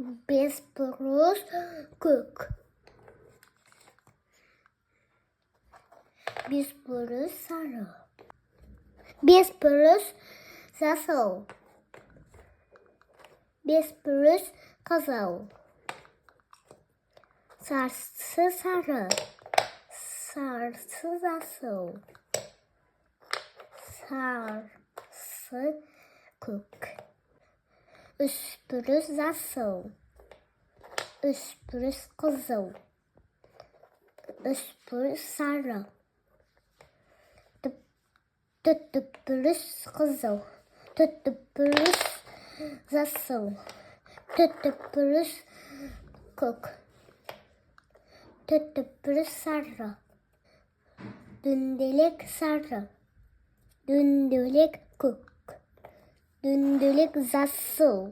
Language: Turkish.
Bosporus kök. Bosporus sarı. Bosporus zasał. Bosporus kazał. Sarsı sarı. Sarsı zasał. Sarsı kök. Bosporus zasał. Bosporus kazał. Bosporus sarı. Bosporus kazał. Bosporus zasał. Bosporus kök. Bosporus sarı. Dündelik sarı. Dündelik kök. Dündelik zasıl.